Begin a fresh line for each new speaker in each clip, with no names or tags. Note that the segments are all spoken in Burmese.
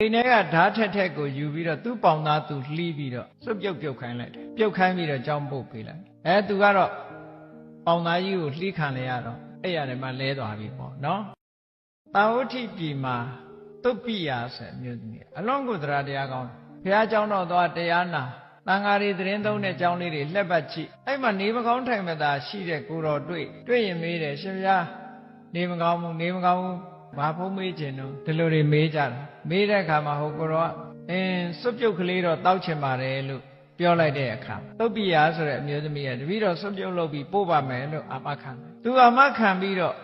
အိမ်ထဲကဓာတ်ထက်ကိုယူပြီးတော့သူ့ပေါင်သားသူလှီးပြီးတော့စွတ်ပြုတ်ခိုင်းလိုက်တယ်ပြုတ်ခိုင်းပြီးတော့ကြောင်းပုတ်ပေးလိုက်သူကတော့ပေါင်သားကြီးကိုလှီးခံလိုက်ရတော့အဲ့ရတယ်မှလဲသွားပြီပေါ့နော်တာဝတိပြည်မှာသုတ်ပိယဆိုမျိုးသမီးအလွန်ကိုတရားကောင်းဘုရားကျောင်းတော်သွားတရားနာတန်ဃာတွေသတင်းသုံးတဲ့ကျောင်းလေးတွေလှက်ပတ်ကြည့်အဲ့မှာနေမကောင်းထိုင်မသာရှိတဲ့ကိုတော်တွေ့ရင်မေးတယ်ရှင်ဗျာနေမကောင်းဘူးဘာဖုံးမေးခြင်းတော့ဒီလိုတွေမေးကြတယ်မေးတဲ့အခါမှာဟိုကိုတော့စွတ်ပြုတ်ကလေးတော့တောက်ချင်ပါတယ်လို့ပြောလိုက်တဲ့အခါသုတ်ပိယဆိုတဲ့အမျိုးသမီးကတပည့်တော်စွတ်ပြုတ်လုပ်ပြီးပို့ပါမယ်လို့အာမခံတယ်သူအာမခံပြီးတော့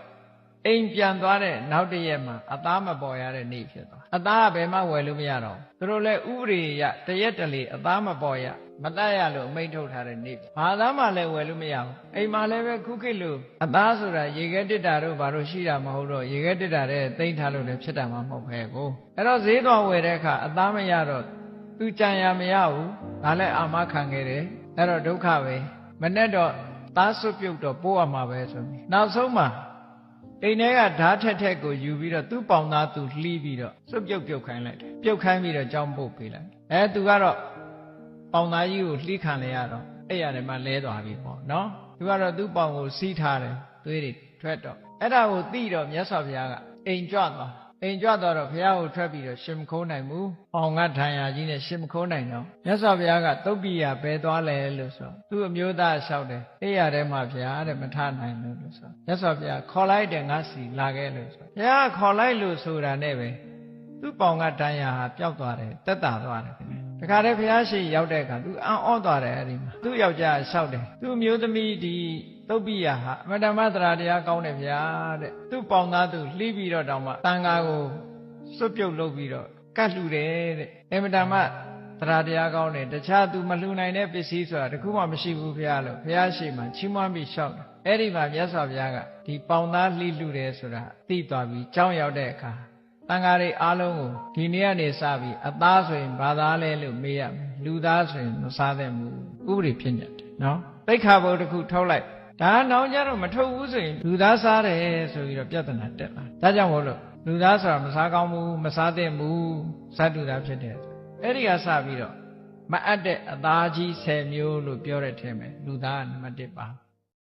အိမ်ပြန်သွားတဲ့နောက်တစ်ရက်မှာအသားမပေါ်ရတဲ့နေ့ဖြစ်သွားအသားကဘယ်မှဝယ်လို့မရတော့သူတို့လည်းဥပဒေရတရက်တလေအသားမပေါ်ရမတတ်ရလို့အမိန့်ထုတ်ထားတဲ့နေ့ဘာသားမှလည်းဝယ်လို့မရဘူးအိမ်မှာလည်းပဲခုခေတ်လိုအသားဆိုတာရေခဲတစ်တာတို့ဘာလို့ရှိတာမဟုတ်တော့ရေခဲတစ်တာတဲ့သိမ့်ထားလို့လည်းဖြစ်တာမှမဟုတ်ပဲကိုအဲ့တော့ဈေးသွားဝယ်တဲ့အခါအသားမရတော့သူကြံရမရဘူးဒါလည်းအာမခံခဲ့တယ်အဲ့တော့ဒုက္ခပဲမနဲ့တော့သားစွတ်ပြုတ်တော့ပိုးရမှာပဲဆိုပြီးနောက်ဆုံးမှာအိမ်ထဲကဓာတ်ထက်ကိုယူပြီးတော့သူ့ပေါင်သားသူလှီးပြီးတော့စွတ်ပြုတ်ခိုင်းလိုက်တယ်ပြုတ်ခိုင်းပြီးတော့ကြောင်းပုတ်ပေးလိုက်သူကတော့ပေါင်သားကြီးကိုလှီးခံလိုက်ရတော့အဲ့ရတယ်မှလဲသွားပြီပေါ့နော်သူကတော့သူ့ပေါင်ကိုစီးထားတယ်သွေးတွေထွက်တော့အဲ့ဒါကိုသိတော့မြတ်စွာဘုရားကအိမ်ကြွသွားတော့ဘုရားကိုထွက်ပြီးတော့ရှင်မခိုးနိုင်ဘူးပေါင်ကထံရကြီးနဲ့ရှင်မခိုးနိုင်တော့မြတ်စွာဘုရားကသုတ်ပိယဘယ်သွားလဲလို့ဆိုသူ့အမျိုးသားလျှောက်တယ်အဲ့ရထဲမှာဘုရားတဲ့မထနိုင်လို့ဆိုမြတ်စွာဘုရားခေါ်လိုက်တယ်ငါစီလာခဲ့လို့ဆိုဘုရားခေါ်လိုက်လို့ဆိုတာနဲ့ပဲသူ့ပေါင်ကတန်ရာဟာပျောက်သွားတယ်တက်တာသွားတယ်ခင်ဗျတခါတည်းဘုရားရှိရောက်တဲ့အခါသူအံ့ဩသွားတယ်အဲ့ဒီမှာသူ့ယောက်ျားလျှောက်တယ်သူ့အမျိုးသမီးဒီသုတ်ပိယဟာအမတ္တမသရာတရားကောင်းတယ်ဗျာတဲ့သူ့ပေါင်သားသူလှီးပြီးတော့တောင်မှတန်ဃာကိုစွတ်ပြုတ်လုပ်ပြီးတော့ကတ်လှူတယ်တဲ့အမတ္တမသရာတရားကောင်းတယ်တခြားသူမလှူနိုင်တဲ့ပစ္စည်းဆိုတာတခုမှမရှိဘူးဘုရားလို့ဘုရားရှိမှချီးမွမ်းပြီးလျှောက်တယ်အဲ့ဒီမှာမြတ်စွာဘုရားကဒီပေါင်သားလှီးလှူတယ်ဆိုတာသိသွားပြီးကြောင်းရောက်တဲ့အခါတန်ဃာတွေအားလုံးကိုဒီနေ့ကနေစပြီးအသားဆိုရင်ဘာသားလဲလို့မေးရမယ်လူသားဆိုရင်မစားသင့်ဘူးဥပဒေဖြစ်နေတယ်နော်သိက္ခာပုဒ်တစ်ခုထုတ်လိုက်ဒါနောင်ကြတော့မထုတ်ဘူးဆိုရင်လူသားစားတယ်ဆိုပြီးတော့ပြဿနာတက်လာဒါကြောင့်မို့လို့လူသားဆိုတာမစားကောင်းဘူးမစားသင့်ဘူးဇတ်တူသားဖြစ်တယ်အဲ့ဒီကစပြီးတော့မအပ်တဲ့အသားကြီး10မျိုးလို့ပြောတဲ့ထဲမှာလူသားကနံပါတ်1ပါ